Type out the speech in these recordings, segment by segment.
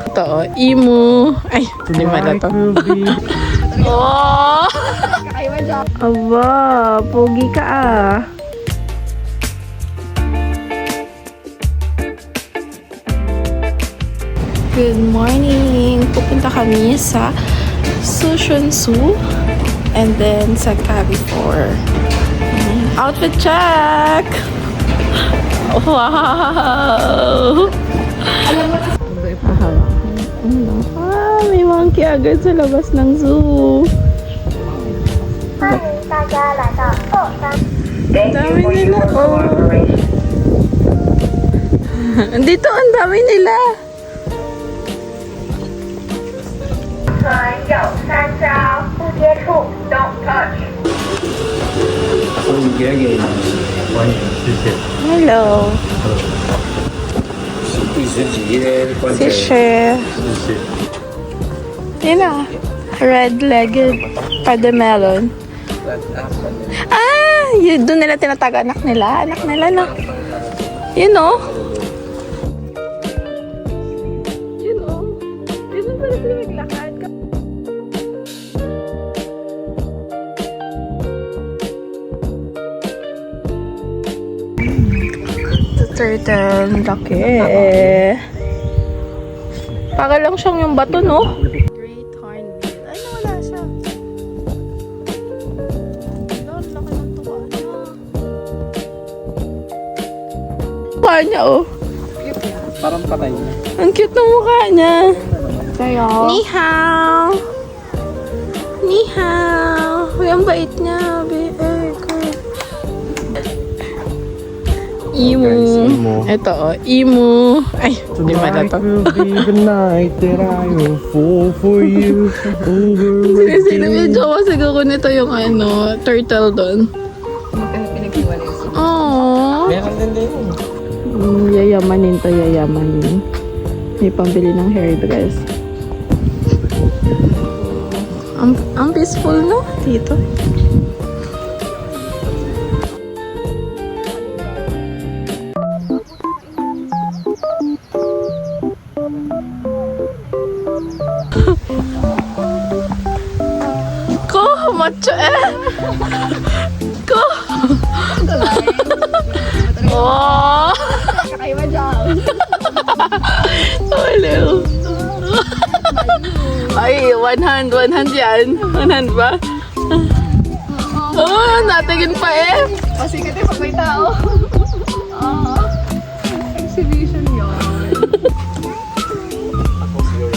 Ito, emu. Ay, hindi pala to. Oh! Aba, pogi ka ah. Good morning! Pupunta kami sa Sushunsu and then sa Carrefour. Outfit check! Wow! May monkey agad sa labas ng zoo. Ang dami nila. Oh. Dito, ang dami nila. Hello. 谢谢。Yun na. Red-legged padamelon. Ah! Yun, doon nila tinataga anak nila. Anak nila na. Yun o. Yun o. Yun pala sila maglakad. Turtle. Laki. Para lang siyang yung bato, no? Great hornbill. Ay, nawala siya. Lord, laki ng tuwa niya. Mukha niya, oh. Parang patay niya. Ang cute ng mukha niya. Ni hao. Ni hao. Uy, ang bait niya. Emu. Ito, oh. Emu. Ay, hindi pala to. The night that I will fall for you. Sinabidyo ko siguro nito yung ano, turtle doon. Aww. Meron din din. Yayamanin to, yayamanin. May pambili ng hairdress. Ang peaceful, no? Dito. Ko, macho eh. Ko. Oh. Kakaiba dyan. Hello. Ay, one hand yan. One hand ba? Oh, natingin pa eh. Pasikat yung pag may tao. Exhibition yun.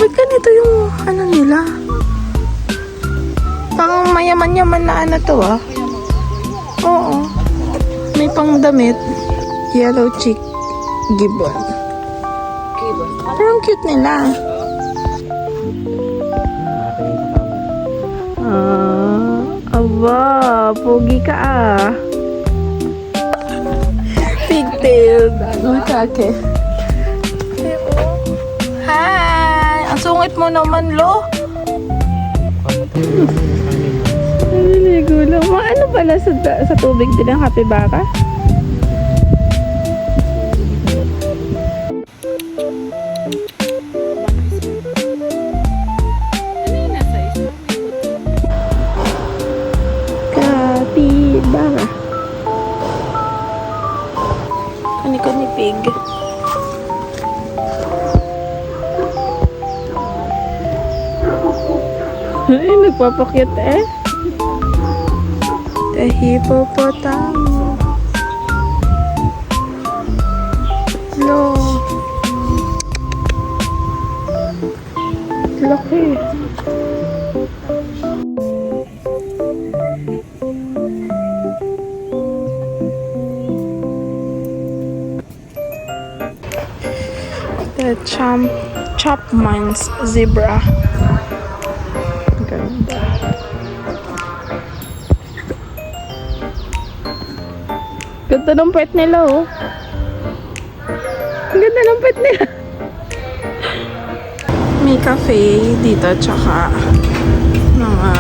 Ba't ganito yung ano nila? Parang mayaman-yaman na ano to ah. Oo. May pang damit. Yellow chick gibbon. Parang cute nila. Aba, pogi ka ah. Pigtailed. Makake. Hi! Ang sungit mo naman, lo. Naliligo lang. Ano pala sa tubig din ang kapibara? Kapibara. Kani-kani pig. Ay, nagpapakyat eh. The hippopotamus. No. Laki. The Chapman's zebra. Ganda. Ganda ng pet nila, oh. Ang ganda ng pet nila. May cafe dito, tsaka mga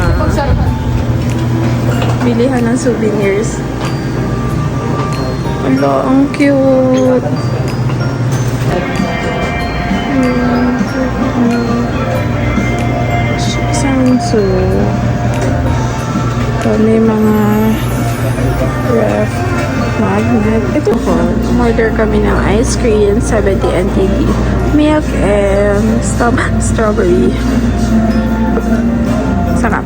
bilihan ng souvenirs. Ala, ang cute. So, may mga ref magnet. Ito po, order kami ng ice cream, 70 NTD. Milk and strawberry. Sarap.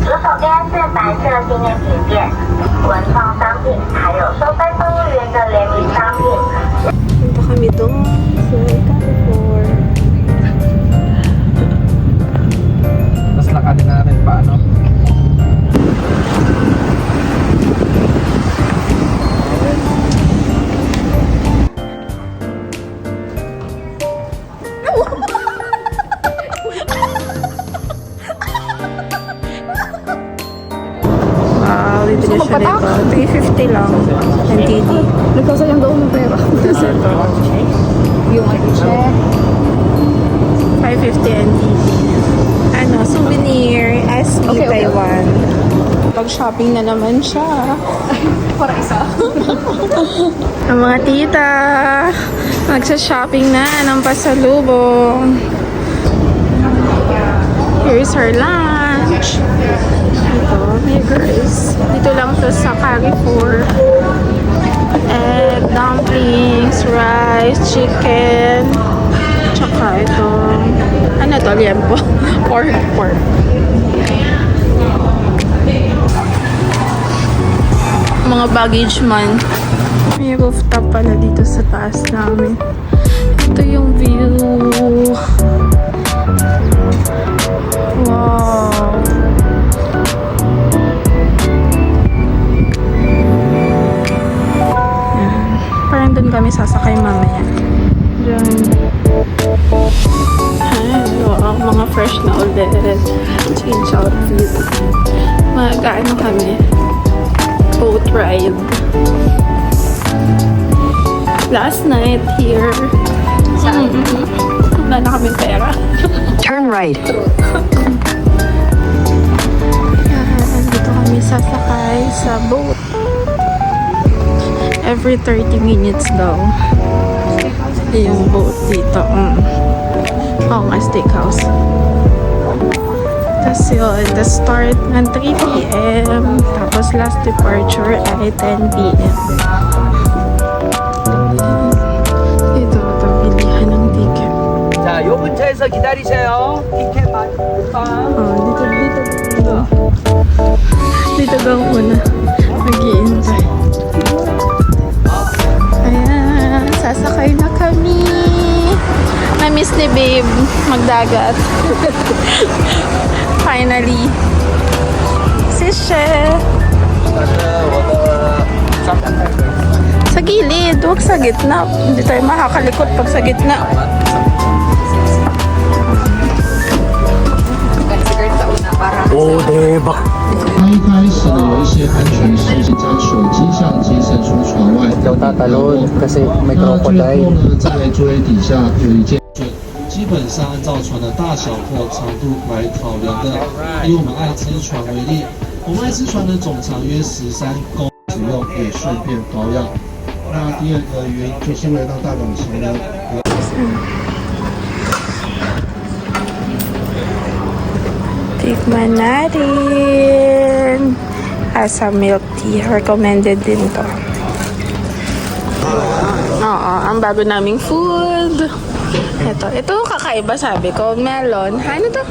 左手边是白色纪念品店、文创商品，还有收费动物园的联名商品。 Punta kami doon sa Carrefour. Mas lakarin natin paano. Wow, bibili siya nito. 350 lang. NTD. Nagkasayang daw ng pera. Tapos ito, Yung check. 550 NTD. Ano, souvenir, SB Okay, okay. Taiwan. Pag-shopping na naman siya. Para isa. Ang mga tita, magsa-shopping na ng pasalubong. Here's her lunch. Ito, burgers. Dito lang to sa Carrefour. Egg, dumplings, rice, chicken. Tsaka ito. Ano to? Liempo. Pork. Mga baggage man. May rooftop pala dito sa taas namin. Ito yung view. Wow. Yan. Parang dun kami sasakay mamaya. Diyan. Ay, wow, mga fresh na ulit. Change outfit. Mag-ano kami. Boat ride. Last night here. Wala na kaming pera. Turn right. Yan, dito kami sasakay sa boat. Every 30 minutes daw. Yung boat dito. Oo nga, steakhouse. Tapos yun, the start ng 3 p.m. Tapos last departure ay 10 p.m. Ito, ito, bilihan ng ticket. 자, 요 근처에서 기다리세요. 티켓 많이 못 봐. Oh, dito. Dito daw muna. Mag-i-enjoy. Ayan, sasakay na kami. Na-miss ni babe magdagat. Finally. Si Chef. Sa gilid, huwag sa gitna. Hindi tayo makakalikot pag sa gitna. 오 대박. 它一开始呢有一些安全事情，在手机相机伸出船外。 Daw tatalon kasi may 那最后 crocodile. 呢，在桌底下有一件。基本上按照船的大小或长度来考量的。以我们爱之船为例，我们爱之船的总长约13公里，使用也顺便保养。那第二个原因就是为了让大港船呢。 Tikman natin. Asa milk tea. Recommended din to. Oo, ang bago naming food. Ito kakaiba sabi ko. Melon. Ano to?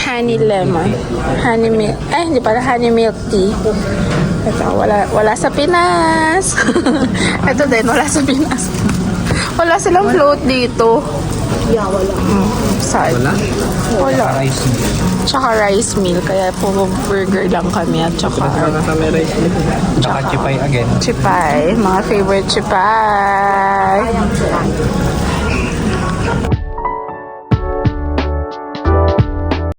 Honey lemon. Honey milk. Hindi pala honey milk tea. Ito, wala sa Pinas. Ito din, wala sa Pinas. Wala silang float dito. Wala. Sad. Wala? Rice. Tsaka rice meal. Kaya puro burger lang kami at tsaka Kami rice. Tsaka chipay again. chipay. Mga favorite chipay.